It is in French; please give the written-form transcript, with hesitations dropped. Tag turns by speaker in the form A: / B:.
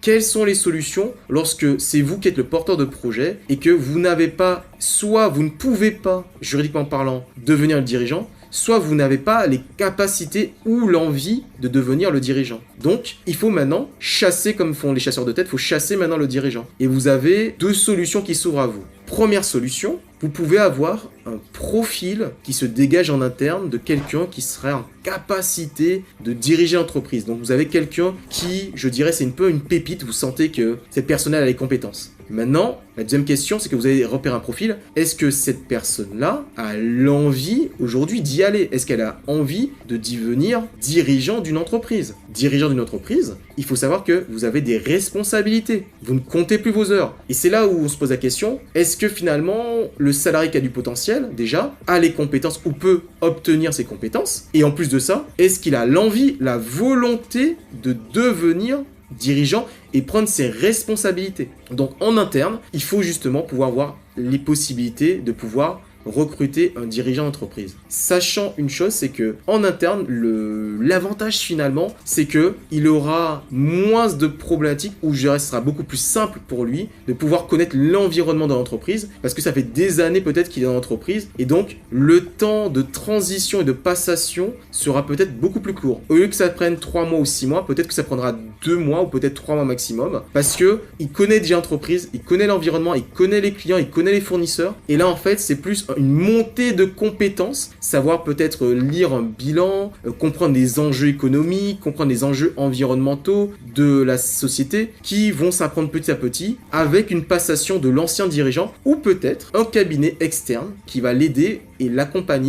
A: quelles sont les solutions lorsque c'est vous qui êtes le porteur de projet et que vous n'avez pas, soit vous ne pouvez pas, juridiquement parlant, devenir le dirigeant, soit vous n'avez pas les capacités ou l'envie de devenir le dirigeant. Donc, il faut maintenant chasser, comme font les chasseurs de tête, il faut chasser maintenant le dirigeant. Et vous avez 2 solutions qui s'ouvrent à vous. Première solution, vous pouvez avoir un profil qui se dégage en interne de quelqu'un qui serait en capacité de diriger l'entreprise. Donc vous avez quelqu'un qui, je dirais, c'est un peu une pépite, vous sentez que cette personne a les compétences. Maintenant, la deuxième question, c'est que vous avez repéré un profil. Est-ce que cette personne-là a l'envie aujourd'hui d'y aller? Est-ce qu'elle a envie de devenir dirigeant d'une entreprise? Dirigeant d'une entreprise, il faut savoir que vous avez des responsabilités. Vous ne comptez plus vos heures. Et c'est là où on se pose la question, est-ce que finalement, le salarié qui a du potentiel, déjà, a les compétences ou peut obtenir ces compétences? Et en plus de ça, est-ce qu'il a l'envie, la volonté de devenir dirigeant et prendre ses responsabilités? Donc en interne, il faut justement pouvoir avoir les possibilités de pouvoir recruter un dirigeant d'entreprise. Sachant une chose, c'est que en interne, l'avantage finalement, c'est que il aura moins de problématiques, ou je dirais ce sera beaucoup plus simple pour lui de pouvoir connaître l'environnement de l'entreprise, parce que ça fait des années peut-être qu'il est dans l'entreprise, et donc le temps de transition et de passation sera peut-être beaucoup plus court. Au lieu que ça prenne 3 mois ou 6 mois, peut-être que ça prendra 2 mois ou peut-être 3 mois maximum, parce que il connaît déjà l'entreprise, il connaît l'environnement, il connaît les clients, il connaît les fournisseurs, et là en fait c'est plus une montée de compétences, savoir peut-être lire un bilan, comprendre les enjeux économiques, comprendre les enjeux environnementaux de la société qui vont s'apprendre petit à petit avec une passation de l'ancien dirigeant ou peut-être un cabinet externe qui va l'aider et l'accompagner